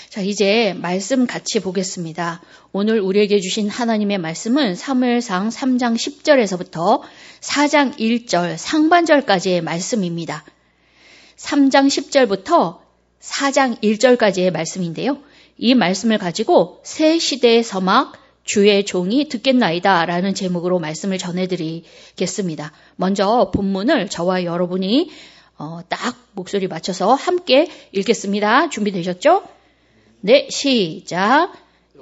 자, 이제 말씀 같이 보겠습니다. 오늘 우리에게 주신 하나님의 말씀은 사무엘상 3장 10절에서부터 4장 1절 상반절까지의 말씀입니다. 3장 10절부터 4장 1절까지의 말씀인데요. 이 말씀을 가지고 새 시대의 서막 주의 종이 듣겠나이다 라는 제목으로 말씀을 전해드리겠습니다. 먼저 본문을 저와 여러분이 딱 목소리 맞춰서 함께 읽겠습니다. 준비되셨죠? 네, 시작.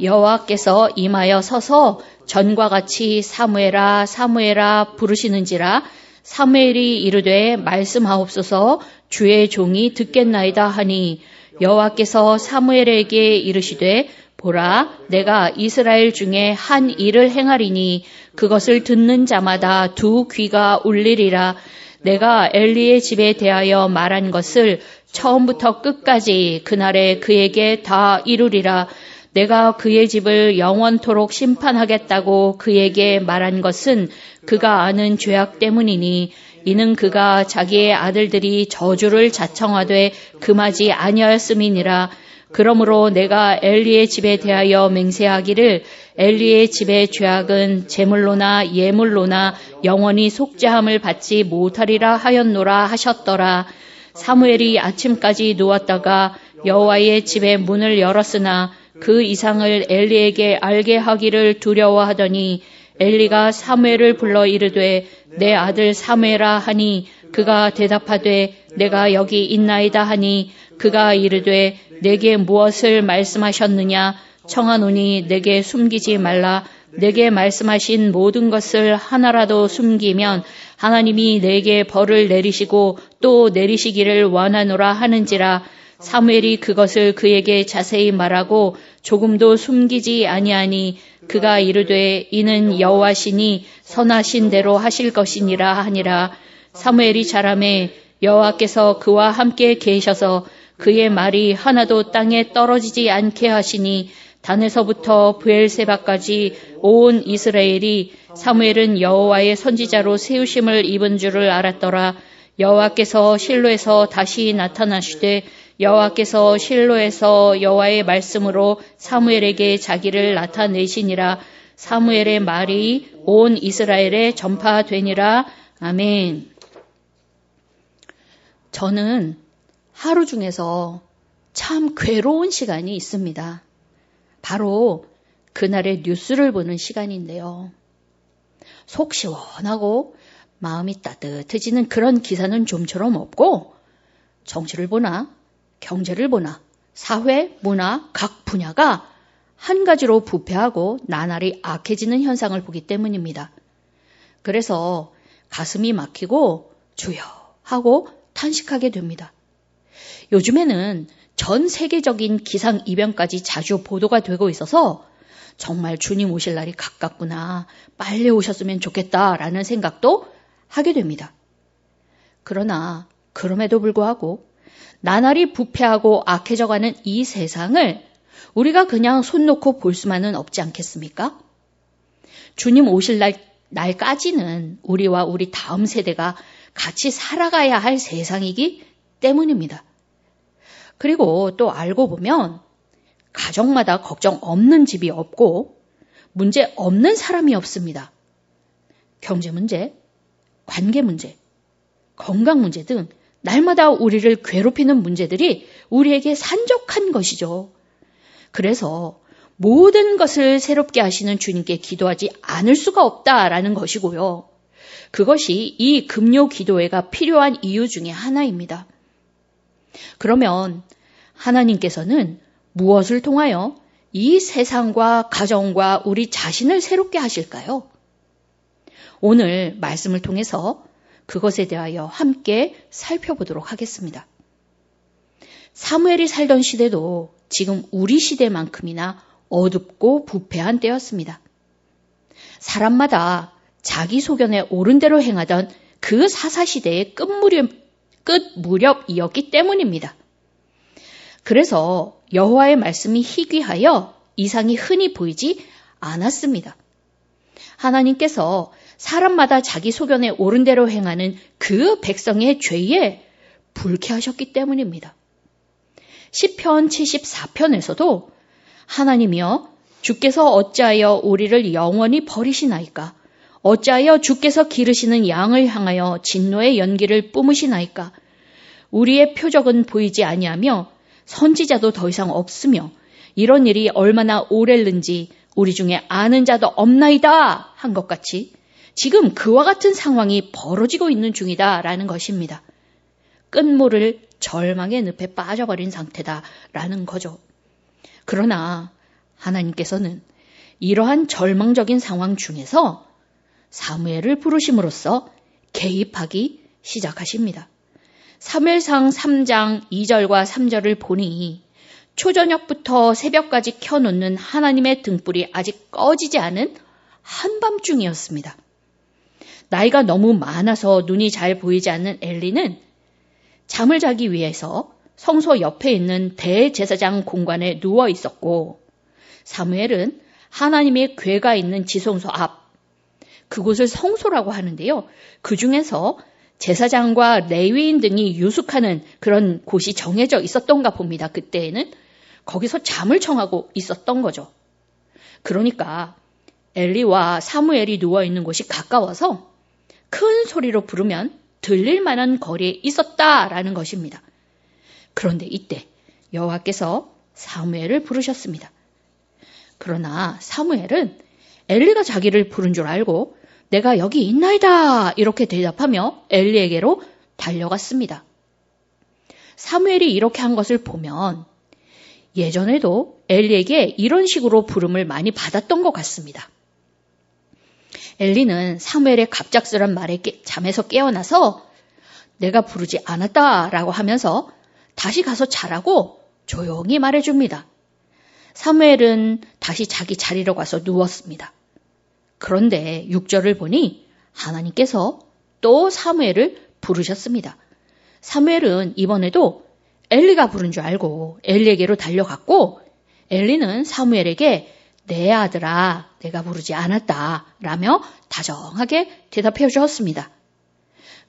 여호와께서 임하여 서서 전과 같이 사무엘아 사무엘아 부르시는지라 사무엘이 이르되 말씀하옵소서 주의 종이 듣겠나이다 하니 여호와께서 사무엘에게 이르시되 보라 내가 이스라엘 중에 한 일을 행하리니 그것을 듣는 자마다 두 귀가 울리리라. 내가 엘리의 집에 대하여 말한 것을 처음부터 끝까지 그날에 그에게 다 이루리라. 내가 그의 집을 영원토록 심판하겠다고 그에게 말한 것은 그가 아는 죄악 때문이니 이는 그가 자기의 아들들이 저주를 자청하되 금하지 아니하였음이니라. 그러므로 내가 엘리의 집에 대하여 맹세하기를 엘리의 집의 죄악은 제물로나 예물로나 영원히 속죄함을 받지 못하리라 하였노라 하셨더라. 사무엘이 아침까지 누웠다가 여호와의 집의 문을 열었으나 그 이상을 엘리에게 알게 하기를 두려워하더니 엘리가 사무엘을 불러 이르되 내 아들 사무엘아 하니 그가 대답하되 내가 여기 있나이다 하니 그가 이르되 내게 무엇을 말씀하셨느냐 청하노니 내게 숨기지 말라. 내게 말씀하신 모든 것을 하나라도 숨기면 하나님이 내게 벌을 내리시고 또 내리시기를 원하노라 하는지라. 사무엘이 그것을 그에게 자세히 말하고 조금도 숨기지 아니하니 그가 이르되 이는 여호와시니 선하신 대로 하실 것이니라 하니라. 사무엘이 자라매 여호와께서 그와 함께 계셔서 그의 말이 하나도 땅에 떨어지지 않게 하시니 단에서부터 브엘세바까지 온 이스라엘이 사무엘은 여호와의 선지자로 세우심을 입은 줄을 알았더라. 여호와께서 실로에서 다시 나타나시되 여호와께서 실로에서 여호와의 말씀으로 사무엘에게 자기를 나타내시니라. 사무엘의 말이 온 이스라엘에 전파되니라. 아멘. 저는 하루 중에서 참 괴로운 시간이 있습니다. 바로 그날의 뉴스를 보는 시간인데요. 속 시원하고 마음이 따뜻해지는 그런 기사는 좀처럼 없고 정치를 보나 경제를 보나 사회, 문화 각 분야가 한 가지로 부패하고 나날이 악해지는 현상을 보기 때문입니다. 그래서 가슴이 막히고 주여 하고 탄식하게 됩니다. 요즘에는 전 세계적인 기상이변까지 자주 보도가 되고 있어서 정말 주님 오실 날이 가깝구나, 빨리 오셨으면 좋겠다라는 생각도 하게 됩니다. 그러나 그럼에도 불구하고 나날이 부패하고 악해져가는 이 세상을 우리가 그냥 손 놓고 볼 수만은 없지 않겠습니까? 주님 오실 날까지는 우리와 우리 다음 세대가 같이 살아가야 할 세상이기 때문입니다. 그리고 또 알고 보면 가정마다 걱정 없는 집이 없고 문제 없는 사람이 없습니다. 경제 문제, 관계 문제, 건강 문제 등 날마다 우리를 괴롭히는 문제들이 우리에게 산적한 것이죠. 그래서 모든 것을 새롭게 하시는 주님께 기도하지 않을 수가 없다라는 것이고요. 그것이 이 금요 기도회가 필요한 이유 중에 하나입니다. 그러면 하나님께서는 무엇을 통하여 이 세상과 가정과 우리 자신을 새롭게 하실까요? 오늘 말씀을 통해서 그것에 대하여 함께 살펴보도록 하겠습니다. 사무엘이 살던 시대도 지금 우리 시대만큼이나 어둡고 부패한 때였습니다. 사람마다 자기 소견에 옳은 대로 행하던 그 사사시대의 끝무렵이었기 때문입니다. 그래서 여호와의 말씀이 희귀하여 이상이 흔히 보이지 않았습니다. 하나님께서 사람마다 자기 소견에 옳은 대로 행하는 그 백성의 죄에 불쾌하셨기 때문입니다. 시편 74편에서도 하나님이여 주께서 어찌하여 우리를 영원히 버리시나이까? 어찌하여 주께서 기르시는 양을 향하여 진노의 연기를 뿜으시나이까? 우리의 표적은 보이지 아니하며 선지자도 더 이상 없으며 이런 일이 얼마나 오랬는지 우리 중에 아는 자도 없나이다 한 것 같이 지금 그와 같은 상황이 벌어지고 있는 중이다라는 것입니다. 끝모를 절망의 늪에 빠져버린 상태다라는 거죠. 그러나 하나님께서는 이러한 절망적인 상황 중에서 사무엘을 부르심으로써 개입하기 시작하십니다. 사무엘상 3장 2절과 3절을 보니 초저녁부터 새벽까지 켜놓는 하나님의 등불이 아직 꺼지지 않은 한밤중이었습니다. 나이가 너무 많아서 눈이 잘 보이지 않는 엘리는 잠을 자기 위해서 성소 옆에 있는 대제사장 공간에 누워 있었고 사무엘은 하나님의 궤가 있는 지성소 앞, 그곳을 성소라고 하는데요. 그 중에서 제사장과 레위인 등이 유숙하는 그런 곳이 정해져 있었던가 봅니다. 그때에는 거기서 잠을 청하고 있었던 거죠. 그러니까 엘리와 사무엘이 누워있는 곳이 가까워서 큰 소리로 부르면 들릴 만한 거리에 있었다라는 것입니다. 그런데 이때 여호와께서 사무엘을 부르셨습니다. 그러나 사무엘은 엘리가 자기를 부른 줄 알고 내가 여기 있나이다 이렇게 대답하며 엘리에게로 달려갔습니다. 사무엘이 이렇게 한 것을 보면 예전에도 엘리에게 이런 식으로 부름을 많이 받았던 것 같습니다. 엘리는 사무엘의 갑작스런 말에 잠에서 깨어나서 내가 부르지 않았다라고 하면서 다시 가서 자라고 조용히 말해줍니다. 사무엘은 다시 자기 자리로 가서 누웠습니다. 그런데 6절을 보니 하나님께서 또 사무엘을 부르셨습니다. 사무엘은 이번에도 엘리가 부른 줄 알고 엘리에게로 달려갔고 엘리는 사무엘에게 내 아들아 내가 부르지 않았다 라며 다정하게 대답해 주었습니다.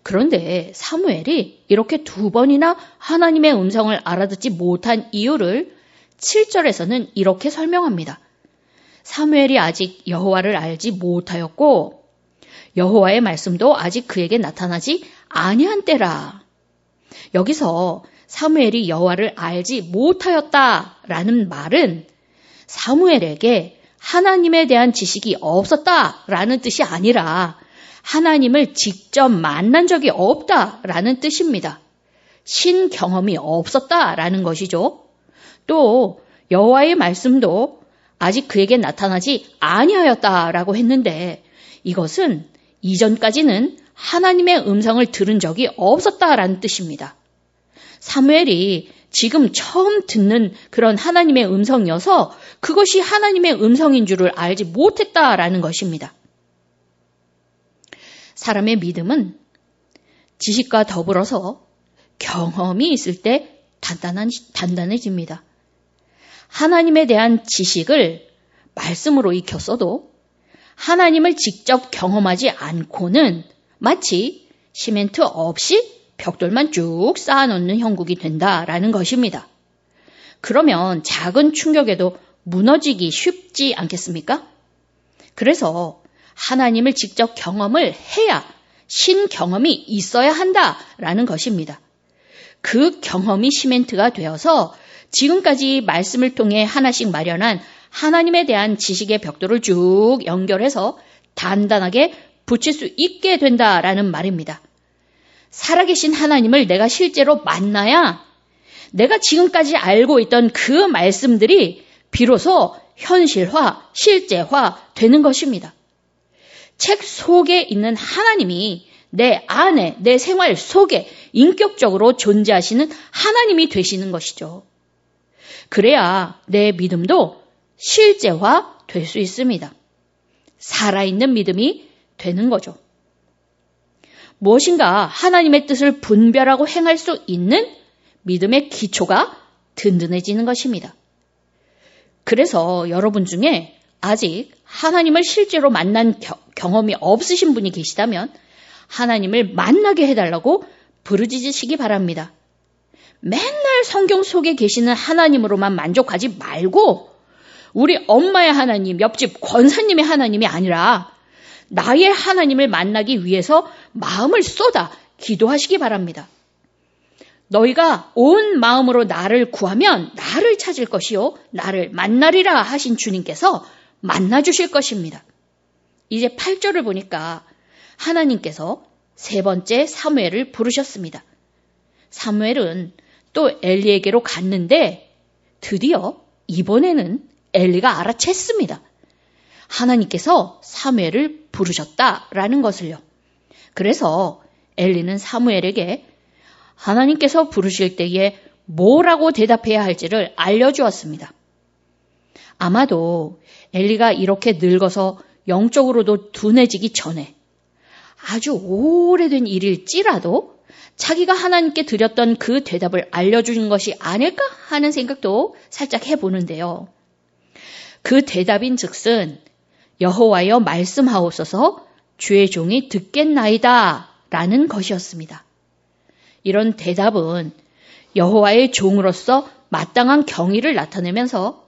그런데 사무엘이 이렇게 2번이나 하나님의 음성을 알아듣지 못한 이유를 7절에서는 이렇게 설명합니다. 사무엘이 아직 여호와를 알지 못하였고 여호와의 말씀도 아직 그에게 나타나지 아니한 때라. 여기서 사무엘이 여호와를 알지 못하였다라는 말은 사무엘에게 하나님에 대한 지식이 없었다라는 뜻이 아니라 하나님을 직접 만난 적이 없다라는 뜻입니다. 신 경험이 없었다라는 것이죠. 또 여호와의 말씀도 아직 그에게 나타나지 아니하였다라고 했는데 이것은 이전까지는 하나님의 음성을 들은 적이 없었다라는 뜻입니다. 사무엘이 지금 처음 듣는 그런 하나님의 음성이어서 그것이 하나님의 음성인 줄을 알지 못했다라는 것입니다. 사람의 믿음은 지식과 더불어서 경험이 있을 때 단단해집니다. 하나님에 대한 지식을 말씀으로 익혔어도 하나님을 직접 경험하지 않고는 마치 시멘트 없이 벽돌만 쭉 쌓아놓는 형국이 된다라는 것입니다. 그러면 작은 충격에도 무너지기 쉽지 않겠습니까? 그래서 하나님을 직접 경험을 해야 신경험이 있어야 한다라는 것입니다. 그 경험이 시멘트가 되어서 지금까지 말씀을 통해 하나씩 마련한 하나님에 대한 지식의 벽돌을 쭉 연결해서 단단하게 붙일 수 있게 된다라는 말입니다. 살아계신 하나님을 내가 실제로 만나야 내가 지금까지 알고 있던 그 말씀들이 비로소 현실화, 실제화 되는 것입니다. 책 속에 있는 하나님이 내 안에, 내 생활 속에 인격적으로 존재하시는 하나님이 되시는 것이죠. 그래야 내 믿음도 실제화 될 수 있습니다. 살아있는 믿음이 되는 거죠. 무엇인가 하나님의 뜻을 분별하고 행할 수 있는 믿음의 기초가 든든해지는 것입니다. 그래서 여러분 중에 아직 하나님을 실제로 만난 경험이 없으신 분이 계시다면 하나님을 만나게 해달라고 부르짖으시기 바랍니다. 맨날 성경 속에 계시는 하나님으로만 만족하지 말고 우리 엄마의 하나님, 옆집 권사님의 하나님이 아니라 나의 하나님을 만나기 위해서 마음을 쏟아 기도하시기 바랍니다. 너희가 온 마음으로 나를 구하면 나를 찾을 것이요 나를 만나리라 하신 주님께서 만나주실 것입니다. 이제 8절을 보니까 하나님께서 세 번째 사무엘을 부르셨습니다. 사무엘은 또 엘리에게로 갔는데 드디어 이번에는 엘리가 알아챘습니다. 하나님께서 사무엘을 부르셨다라는 것을요. 그래서 엘리는 사무엘에게 하나님께서 부르실 때에 뭐라고 대답해야 할지를 알려주었습니다. 아마도 엘리가 이렇게 늙어서 영적으로도 둔해지기 전에 아주 오래된 일일지라도 자기가 하나님께 드렸던 그 대답을 알려주는 것이 아닐까 하는 생각도 살짝 해보는데요. 그 대답인 즉슨 여호와여 말씀하옵소서 주의 종이 듣겠나이다 라는 것이었습니다. 이런 대답은 여호와의 종으로서 마땅한 경의를 나타내면서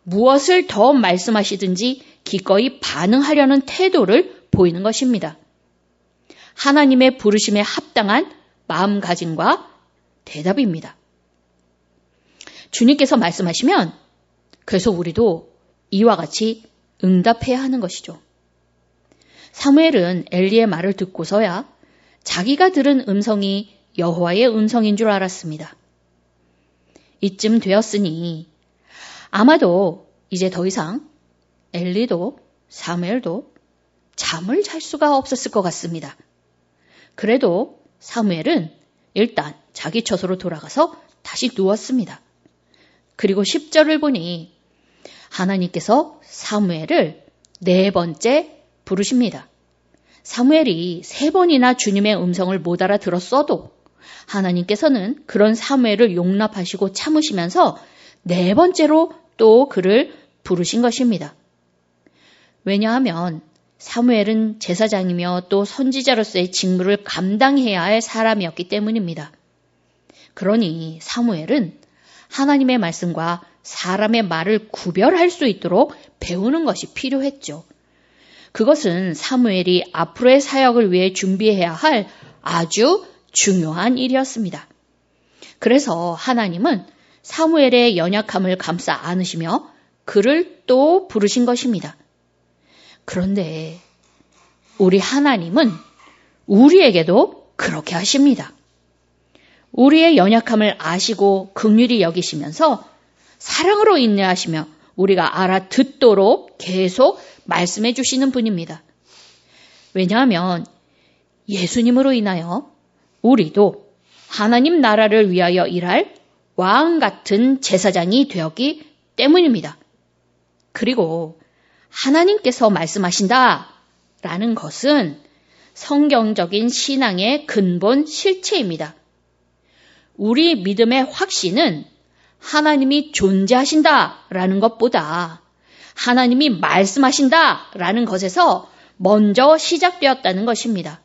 무엇을 더 말씀하시든지 기꺼이 반응하려는 태도를 보이는 것입니다. 하나님의 부르심에 합당한 마음가짐과 대답입니다. 주님께서 말씀하시면 그래서 우리도 이와 같이 응답해야 하는 것이죠. 사무엘은 엘리의 말을 듣고서야 자기가 들은 음성이 여호와의 음성인 줄 알았습니다. 이쯤 되었으니 아마도 이제 더 이상 엘리도 사무엘도 잠을 잘 수가 없었을 것 같습니다. 그래도 사무엘은 일단 자기 처소로 돌아가서 다시 누웠습니다. 그리고 10절을 보니 하나님께서 사무엘을 네 번째 부르십니다. 사무엘이 세 번이나 주님의 음성을 못 알아들었어도 하나님께서는 그런 사무엘을 용납하시고 참으시면서 네 번째로 또 그를 부르신 것입니다. 왜냐하면 사무엘은 제사장이며 또 선지자로서의 직무를 감당해야 할 사람이었기 때문입니다. 그러니 사무엘은 하나님의 말씀과 사람의 말을 구별할 수 있도록 배우는 것이 필요했죠. 그것은 사무엘이 앞으로의 사역을 위해 준비해야 할 아주 중요한 일이었습니다. 그래서 하나님은 사무엘의 연약함을 감싸 안으시며 그를 또 부르신 것입니다. 그런데 우리 하나님은 우리에게도 그렇게 하십니다. 우리의 연약함을 아시고 긍휼히 여기시면서 사랑으로 인내하시며 우리가 알아듣도록 계속 말씀해 주시는 분입니다. 왜냐하면 예수님으로 인하여 우리도 하나님 나라를 위하여 일할 왕 같은 제사장이 되었기 때문입니다. 그리고 하나님께서 말씀하신다라는 것은 성경적인 신앙의 근본 실체입니다. 우리 믿음의 확신은 하나님이 존재하신다라는 것보다 하나님이 말씀하신다라는 것에서 먼저 시작되었다는 것입니다.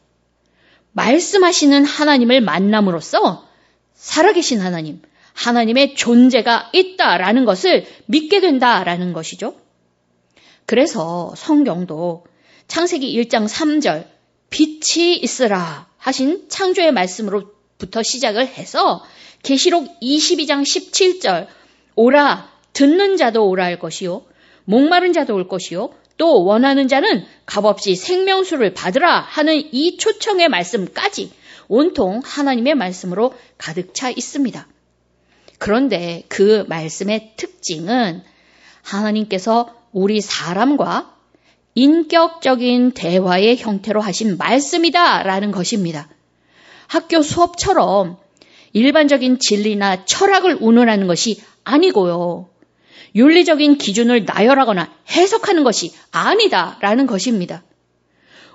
말씀하시는 하나님을 만남으로써 살아계신 하나님, 하나님의 존재가 있다라는 것을 믿게 된다라는 것이죠. 그래서 성경도 창세기 1장 3절 빛이 있으라 하신 창조의 말씀으로부터 시작을 해서 계시록 22장 17절 오라 듣는 자도 오라 할 것이요 목마른 자도 올 것이요 또 원하는 자는 값없이 생명수를 받으라 하는 이 초청의 말씀까지 온통 하나님의 말씀으로 가득 차 있습니다. 그런데 그 말씀의 특징은 하나님께서 우리 사람과 인격적인 대화의 형태로 하신 말씀이다라는 것입니다. 학교 수업처럼 일반적인 진리나 철학을 운운하는 것이 아니고요. 윤리적인 기준을 나열하거나 해석하는 것이 아니다라는 것입니다.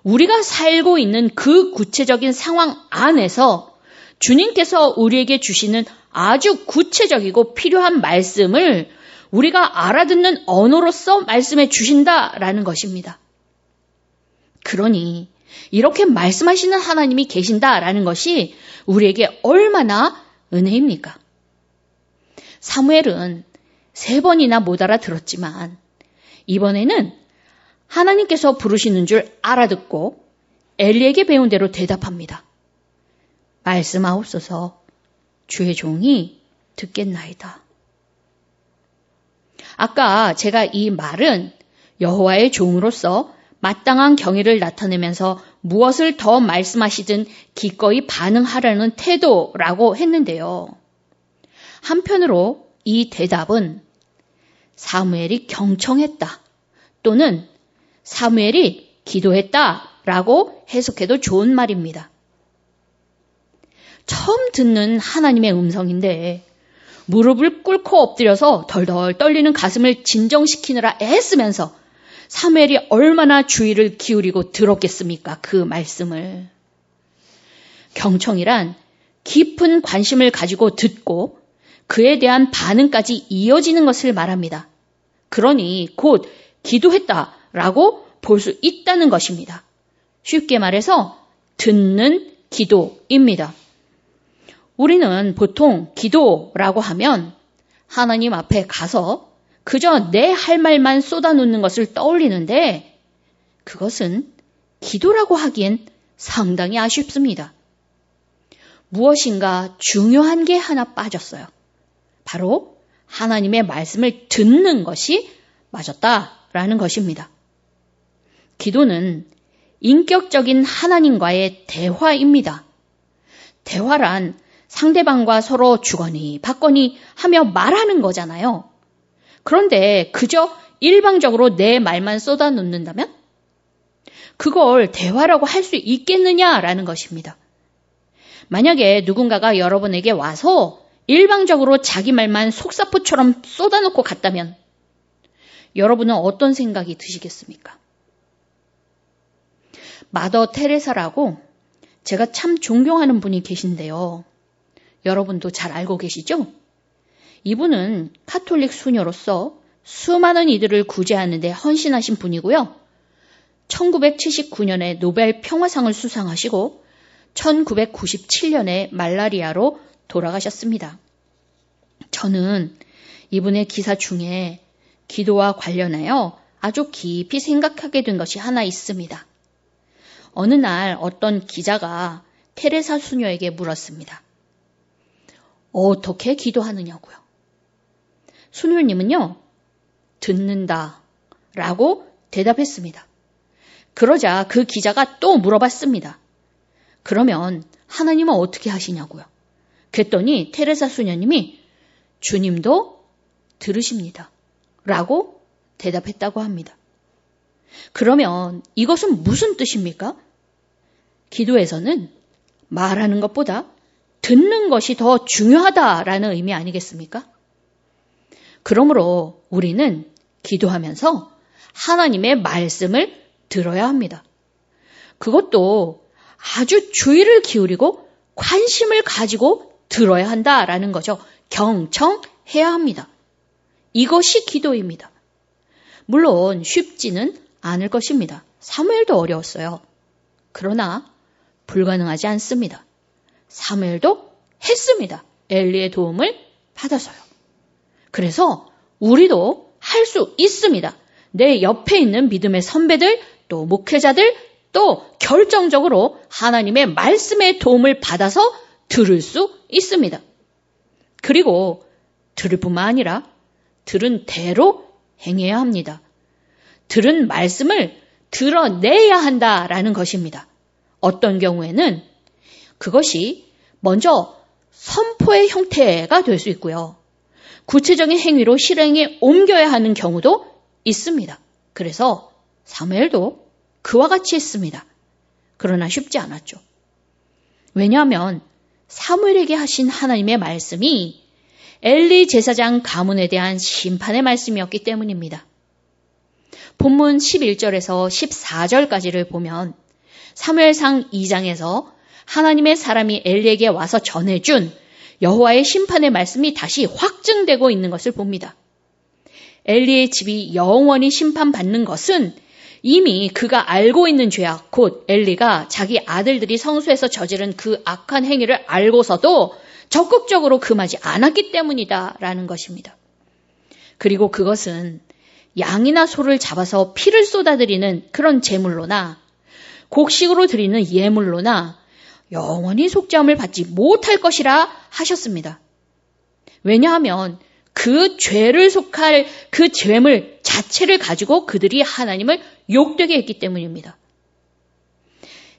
우리가 살고 있는 그 구체적인 상황 안에서 주님께서 우리에게 주시는 아주 구체적이고 필요한 말씀을 우리가 알아듣는 언어로서 말씀해 주신다라는 것입니다. 그러니 이렇게 말씀하시는 하나님이 계신다라는 것이 우리에게 얼마나 은혜입니까? 사무엘은 3번이나 못 알아들었지만 이번에는 하나님께서 부르시는 줄 알아듣고 엘리에게 배운 대로 대답합니다. 말씀하옵소서 주의 종이 듣겠나이다. 아까 제가 이 말은 여호와의 종으로서 마땅한 경의를 나타내면서 무엇을 더 말씀하시든 기꺼이 반응하려는 태도라고 했는데요. 한편으로 이 대답은 사무엘이 경청했다 또는 사무엘이 기도했다라고 해석해도 좋은 말입니다. 처음 듣는 하나님의 음성인데 무릎을 꿇고 엎드려서 덜덜 떨리는 가슴을 진정시키느라 애쓰면서 사무엘이 얼마나 주의를 기울이고 들었겠습니까? 그 말씀을. 경청이란 깊은 관심을 가지고 듣고 그에 대한 반응까지 이어지는 것을 말합니다. 그러니 곧 기도했다라고 볼 수 있다는 것입니다. 쉽게 말해서 듣는 기도입니다. 우리는 보통 기도라고 하면 하나님 앞에 가서 그저 내 할 말만 쏟아놓는 것을 떠올리는데 그것은 기도라고 하기엔 상당히 아쉽습니다. 무엇인가 중요한 게 하나 빠졌어요. 바로 하나님의 말씀을 듣는 것이 빠졌다라는 것입니다. 기도는 인격적인 하나님과의 대화입니다. 대화란 상대방과 서로 주거니 받거니 하며 말하는 거잖아요. 그런데 그저 일방적으로 내 말만 쏟아놓는다면 그걸 대화라고 할 수 있겠느냐라는 것입니다. 만약에 누군가가 여러분에게 와서 일방적으로 자기 말만 속사포처럼 쏟아놓고 갔다면 여러분은 어떤 생각이 드시겠습니까? 마더 테레사라고 제가 참 존경하는 분이 계신데요. 여러분도 잘 알고 계시죠? 이분은 카톨릭 수녀로서 수많은 이들을 구제하는 데 헌신하신 분이고요. 1979년에 노벨 평화상을 수상하시고 1997년에 말라리아로 돌아가셨습니다. 저는 이분의 기사 중에 기도와 관련하여 아주 깊이 생각하게 된 것이 하나 있습니다. 어느 날 어떤 기자가 테레사 수녀에게 물었습니다. 어떻게 기도하느냐고요. 수녀님은요, 듣는다 라고 대답했습니다. 그러자 그 기자가 또 물어봤습니다. 그러면 하나님은 어떻게 하시냐고요. 그랬더니 테레사 수녀님이 주님도 들으십니다 라고 대답했다고 합니다. 그러면 이것은 무슨 뜻입니까? 기도에서는 말하는 것보다 듣는 것이 더 중요하다라는 의미 아니겠습니까? 그러므로 우리는 기도하면서 하나님의 말씀을 들어야 합니다. 그것도 아주 주의를 기울이고 관심을 가지고 들어야 한다라는 거죠. 경청해야 합니다. 이것이 기도입니다. 물론 쉽지는 않을 것입니다. 사무엘도 어려웠어요. 그러나 불가능하지 않습니다. 사무엘도 했습니다. 엘리의 도움을 받아서요. 그래서 우리도 할 수 있습니다. 내 옆에 있는 믿음의 선배들, 또 목회자들, 또 결정적으로 하나님의 말씀의 도움을 받아서 들을 수 있습니다. 그리고 들을 뿐만 아니라 들은 대로 행해야 합니다. 들은 말씀을 드러내야 한다라는 것입니다. 어떤 경우에는 그것이 먼저 선포의 형태가 될 수 있고요. 구체적인 행위로 실행에 옮겨야 하는 경우도 있습니다. 그래서 사무엘도 그와 같이 했습니다. 그러나 쉽지 않았죠. 왜냐하면 사무엘에게 하신 하나님의 말씀이 엘리 제사장 가문에 대한 심판의 말씀이었기 때문입니다. 본문 11절에서 14절까지를 보면 사무엘상 2장에서 하나님의 사람이 엘리에게 와서 전해준 여호와의 심판의 말씀이 다시 확증되고 있는 것을 봅니다. 엘리의 집이 영원히 심판받는 것은 이미 그가 알고 있는 죄악, 곧 엘리가 자기 아들들이 성소에서 저지른 그 악한 행위를 알고서도 적극적으로 금하지 않았기 때문이다라는 것입니다. 그리고 그것은 양이나 소를 잡아서 피를 쏟아드리는 그런 제물로나 곡식으로 드리는 예물로나 영원히 속죄함을 받지 못할 것이라 하셨습니다. 왜냐하면 그 죄를 속할 그 죄물 자체를 가지고 그들이 하나님을 욕되게 했기 때문입니다.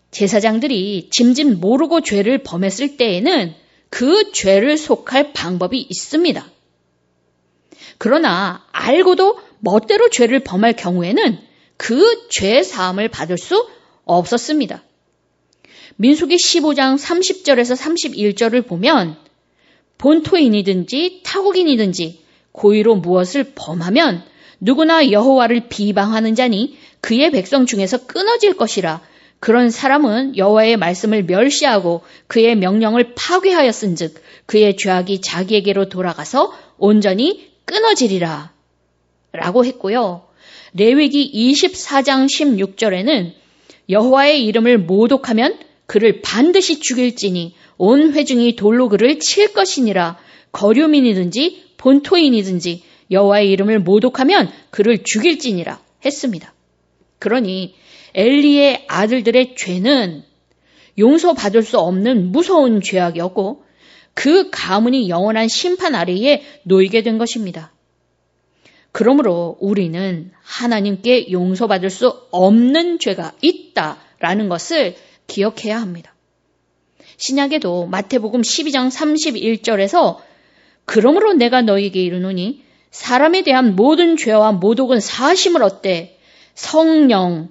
제사장들이 짐짓 모르고 죄를 범했을 때에는 그 죄를 속할 방법이 있습니다. 그러나 알고도 멋대로 죄를 범할 경우에는 그 죄 사함을 받을 수 없었습니다. 민수기 15장 30절에서 31절을 보면 본토인이든지 타국인이든지 고의로 무엇을 범하면 누구나 여호와를 비방하는 자니 그의 백성 중에서 끊어질 것이라. 그런 사람은 여호와의 말씀을 멸시하고 그의 명령을 파괴하였은즉 그의 죄악이 자기에게로 돌아가서 온전히 끊어지리라 라고 했고요. 레위기 24장 16절에는 여호와의 이름을 모독하면 그를 반드시 죽일지니 온 회중이 돌로 그를 칠 것이니라. 거류민이든지 본토인이든지 여호와의 이름을 모독하면 그를 죽일지니라 했습니다. 그러니 엘리의 아들들의 죄는 용서받을 수 없는 무서운 죄악이었고 그 가문이 영원한 심판 아래에 놓이게 된 것입니다. 그러므로 우리는 하나님께 용서받을 수 없는 죄가 있다라는 것을 기억해야 합니다. 신약에도 마태복음 12장 31절에서 그러므로 내가 너희에게 이르노니 사람에 대한 모든 죄와 모독은 사하심을 얻되 성령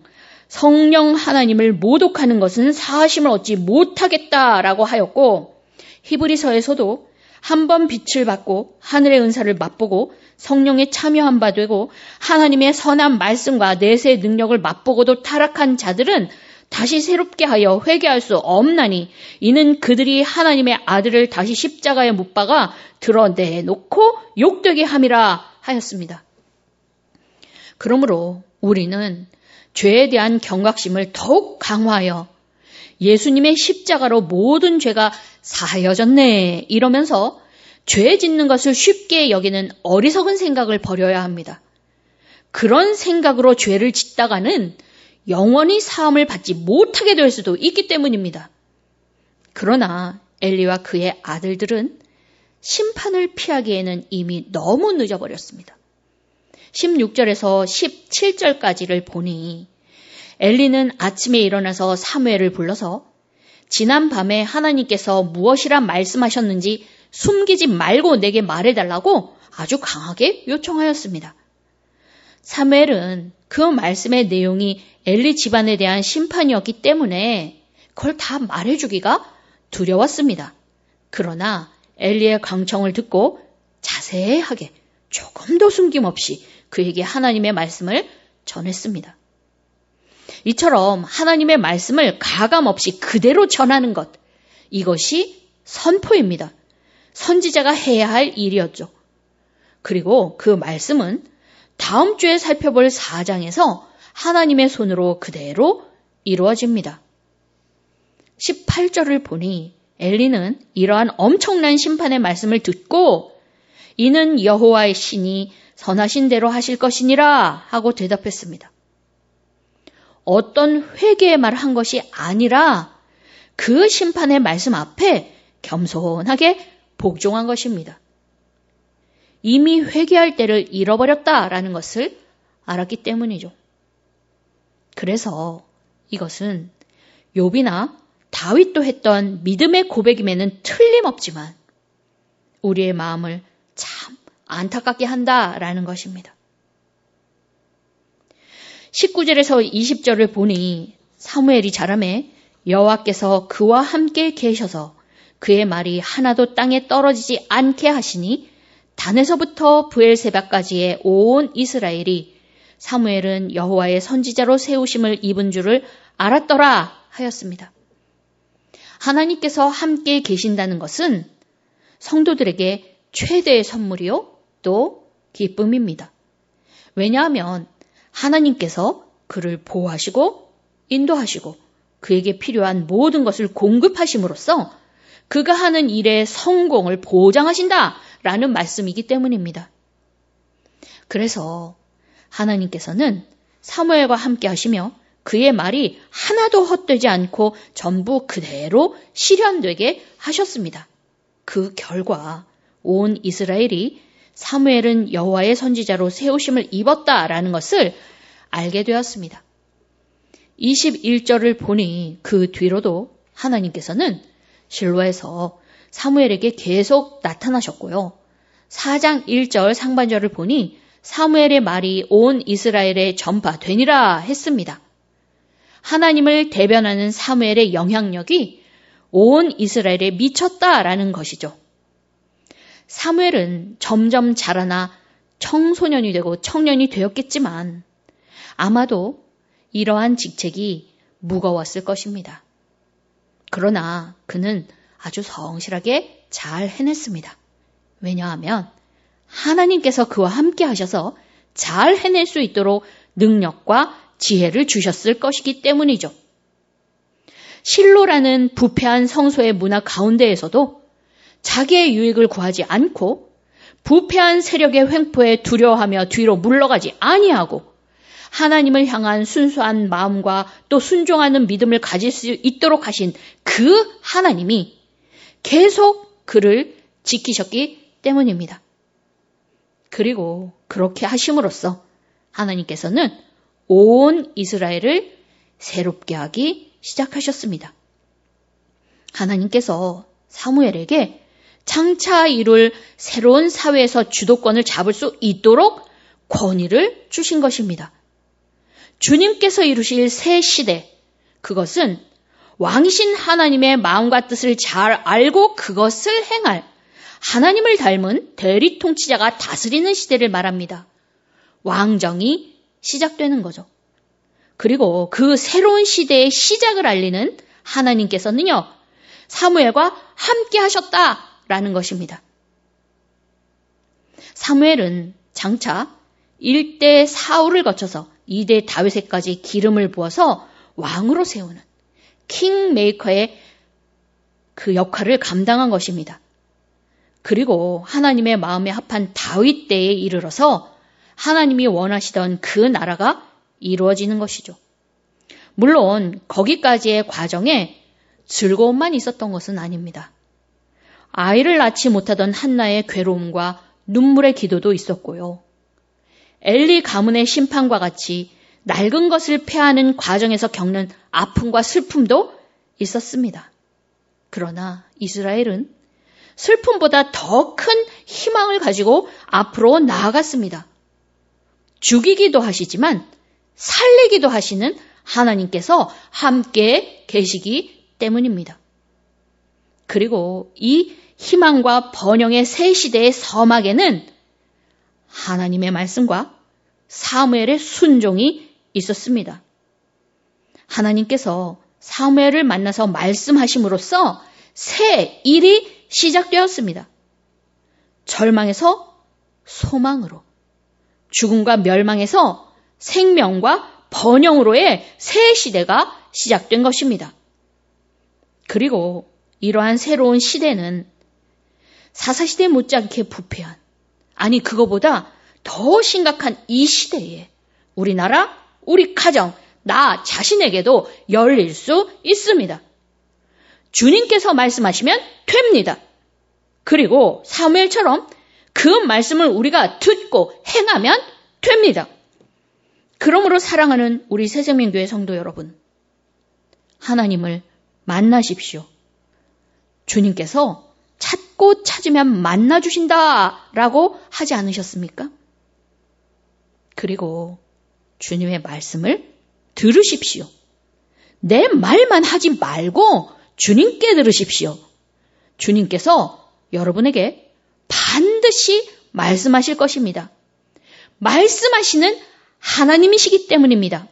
하나님을 모독하는 것은 사하심을 얻지 못하겠다라고 하였고, 히브리서에서도 한 번 빛을 받고 하늘의 은사를 맛보고 성령에 참여한 바 되고 하나님의 선한 말씀과 내세의 능력을 맛보고도 타락한 자들은 다시 새롭게 하여 회개할 수 없나니 이는 그들이 하나님의 아들을 다시 십자가에 못 박아 드러내놓고 욕되게 함이라 하였습니다. 그러므로 우리는 죄에 대한 경각심을 더욱 강화하여 예수님의 십자가로 모든 죄가 사하여졌네 이러면서 죄 짓는 것을 쉽게 여기는 어리석은 생각을 버려야 합니다. 그런 생각으로 죄를 짓다가는 영원히 사함을 받지 못하게 될 수도 있기 때문입니다. 그러나 엘리와 그의 아들들은 심판을 피하기에는 이미 너무 늦어버렸습니다. 16절에서 17절까지를 보니 엘리는 아침에 일어나서 사무엘을 불러서 지난 밤에 하나님께서 무엇이라 말씀하셨는지 숨기지 말고 내게 말해달라고 아주 강하게 요청하였습니다. 사무엘은 그 말씀의 내용이 엘리 집안에 대한 심판이었기 때문에 그걸 다 말해주기가 두려웠습니다. 그러나 엘리의 강청을 듣고 자세하게 조금도 숨김없이 그에게 하나님의 말씀을 전했습니다. 이처럼 하나님의 말씀을 가감없이 그대로 전하는 것, 이것이 선포입니다. 선지자가 해야 할 일이었죠. 그리고 그 말씀은 다음 주에 살펴볼 4장에서 하나님의 손으로 그대로 이루어집니다. 18절을 보니 엘리는 이러한 엄청난 심판의 말씀을 듣고 이는 여호와의 신이 선하신 대로 하실 것이니라 하고 대답했습니다. 어떤 회개의 말을 한 것이 아니라 그 심판의 말씀 앞에 겸손하게 복종한 것입니다. 이미 회개할 때를 잃어버렸다라는 것을 알았기 때문이죠. 그래서 이것은 욥이나 다윗도 했던 믿음의 고백임에는 틀림없지만 우리의 마음을 참 안타깝게 한다라는 것입니다. 19절에서 20절을 보니 사무엘이 자라매 여호와께서 그와 함께 계셔서 그의 말이 하나도 땅에 떨어지지 않게 하시니 단에서부터 브엘세바까지의 온 이스라엘이 사무엘은 여호와의 선지자로 세우심을 입은 줄을 알았더라 하였습니다. 하나님께서 함께 계신다는 것은 성도들에게 최대의 선물이요 또 기쁨입니다. 왜냐하면 하나님께서 그를 보호하시고 인도하시고 그에게 필요한 모든 것을 공급하심으로써 그가 하는 일의 성공을 보장하신다라는 말씀이기 때문입니다. 그래서 하나님께서는 사무엘과 함께 하시며 그의 말이 하나도 헛되지 않고 전부 그대로 실현되게 하셨습니다. 그 결과 온 이스라엘이 사무엘은 여호와의 선지자로 세우심을 입었다라는 것을 알게 되었습니다. 21절을 보니 그 뒤로도 하나님께서는 실로에서 사무엘에게 계속 나타나셨고요. 4장 1절 상반절을 보니 사무엘의 말이 온 이스라엘에 전파되니라 했습니다. 하나님을 대변하는 사무엘의 영향력이 온 이스라엘에 미쳤다라는 것이죠. 사무엘은 점점 자라나 청소년이 되고 청년이 되었겠지만 아마도 이러한 직책이 무거웠을 것입니다. 그러나 그는 아주 성실하게 잘 해냈습니다. 왜냐하면 하나님께서 그와 함께 하셔서 잘 해낼 수 있도록 능력과 지혜를 주셨을 것이기 때문이죠. 실로라는 부패한 성소의 문화 가운데에서도 자기의 유익을 구하지 않고 부패한 세력의 횡포에 두려워하며 뒤로 물러가지 아니하고 하나님을 향한 순수한 마음과 또 순종하는 믿음을 가질 수 있도록 하신 그 하나님이 계속 그를 지키셨기 때문입니다. 그리고 그렇게 하심으로써 하나님께서는 온 이스라엘을 새롭게 하기 시작하셨습니다. 하나님께서 사무엘에게 장차 이룰 새로운 사회에서 주도권을 잡을 수 있도록 권위를 주신 것입니다. 주님께서 이루실 새 시대, 그것은 왕이신 하나님의 마음과 뜻을 잘 알고 그것을 행할 하나님을 닮은 대리 통치자가 다스리는 시대를 말합니다. 왕정이 시작되는 거죠. 그리고 그 새로운 시대의 시작을 알리는 하나님께서는요, 사무엘과 함께 하셨다라는 것입니다. 사무엘은 장차 1대 사울을 거쳐서 2대 다윗에까지 기름을 부어서 왕으로 세우는 킹메이커의 그 역할을 감당한 것입니다. 그리고 하나님의 마음에 합한 다윗 때에 이르러서 하나님이 원하시던 그 나라가 이루어지는 것이죠. 물론 거기까지의 과정에 즐거움만 있었던 것은 아닙니다. 아이를 낳지 못하던 한나의 괴로움과 눈물의 기도도 있었고요. 엘리 가문의 심판과 같이 낡은 것을 폐하는 과정에서 겪는 아픔과 슬픔도 있었습니다. 그러나 이스라엘은 슬픔보다 더 큰 희망을 가지고 앞으로 나아갔습니다. 죽이기도 하시지만 살리기도 하시는 하나님께서 함께 계시기 때문입니다. 그리고 이 희망과 번영의 새 시대의 서막에는 하나님의 말씀과 사무엘의 순종이 있었습니다. 하나님께서 사무엘을 만나서 말씀하심으로써 새 일이 시작되었습니다. 절망에서 소망으로, 죽음과 멸망에서 생명과 번영으로의 새 시대가 시작된 것입니다. 그리고 이러한 새로운 시대는 사사시대 못지않게 부패한, 아니 그거보다 더 심각한 이 시대에 우리나라, 우리 가정, 나 자신에게도 열릴 수 있습니다. 주님께서 말씀하시면 됩니다. 그리고 사무엘처럼 그 말씀을 우리가 듣고 행하면 됩니다. 그러므로 사랑하는 우리 새생명교회 성도 여러분, 하나님을 만나십시오. 주님께서 찾고 찾으면 만나주신다라고 하지 않으셨습니까? 그리고 주님의 말씀을 들으십시오. 내 말만 하지 말고 주님께 들으십시오. 주님께서 여러분에게 반드시 말씀하실 것입니다. 말씀하시는 하나님이시기 때문입니다.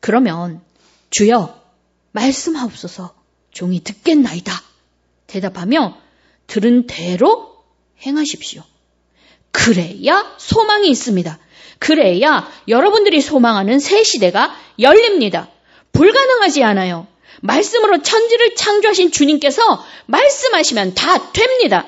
그러면 주여 말씀하옵소서, 종이 듣겠나이다 대답하며 들은 대로 행하십시오. 그래야 소망이 있습니다. 그래야 여러분들이 소망하는 새 시대가 열립니다. 불가능하지 않아요. 말씀으로 천지를 창조하신 주님께서 말씀하시면 다 됩니다.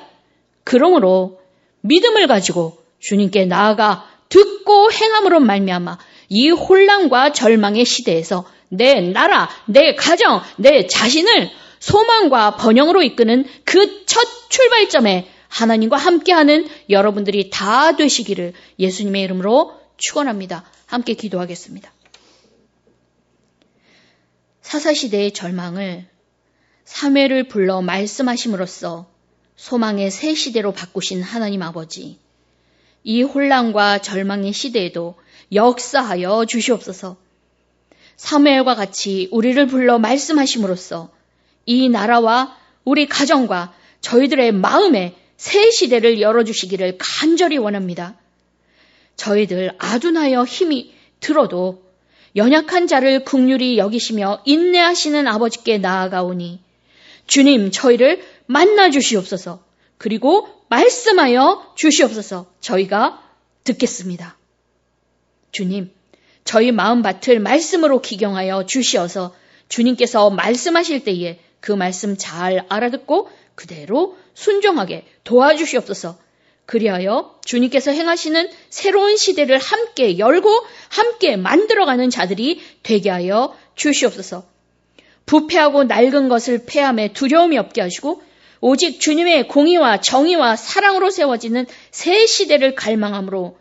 그러므로 믿음을 가지고 주님께 나아가 듣고 행함으로 말미암아 이 혼란과 절망의 시대에서 내 나라, 내 가정, 내 자신을 소망과 번영으로 이끄는 그 첫 출발점에 하나님과 함께하는 여러분들이 다 되시기를 예수님의 이름으로 축원합니다. 함께 기도하겠습니다. 사사시대의 절망을 사무엘을 불러 말씀하심으로써 소망의 새 시대로 바꾸신 하나님 아버지, 이 혼란과 절망의 시대에도 역사하여 주시옵소서. 사무엘과 같이 우리를 불러 말씀하심으로써 이 나라와 우리 가정과 저희들의 마음에 새 시대를 열어주시기를 간절히 원합니다. 저희들 아둔하여 힘이 들어도 연약한 자를 긍휼히 여기시며 인내하시는 아버지께 나아가오니 주님 저희를 만나 주시옵소서. 그리고 말씀하여 주시옵소서. 저희가 듣겠습니다. 주님, 저희 마음밭을 말씀으로 기경하여 주시어서 주님께서 말씀하실 때에 그 말씀 잘 알아듣고 그대로 순종하게 도와주시옵소서. 그리하여 주님께서 행하시는 새로운 시대를 함께 열고 함께 만들어가는 자들이 되게 하여 주시옵소서. 부패하고 낡은 것을 폐함에 두려움이 없게 하시고 오직 주님의 공의와 정의와 사랑으로 세워지는 새 시대를 갈망함으로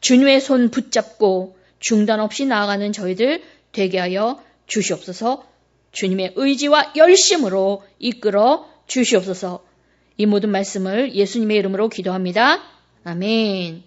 주님의 손 붙잡고 중단 없이 나아가는 저희들 되게 하여 주시옵소서. 주님의 의지와 열심으로 이끌어 주시옵소서. 이 모든 말씀을 예수님의 이름으로 기도합니다. 아멘.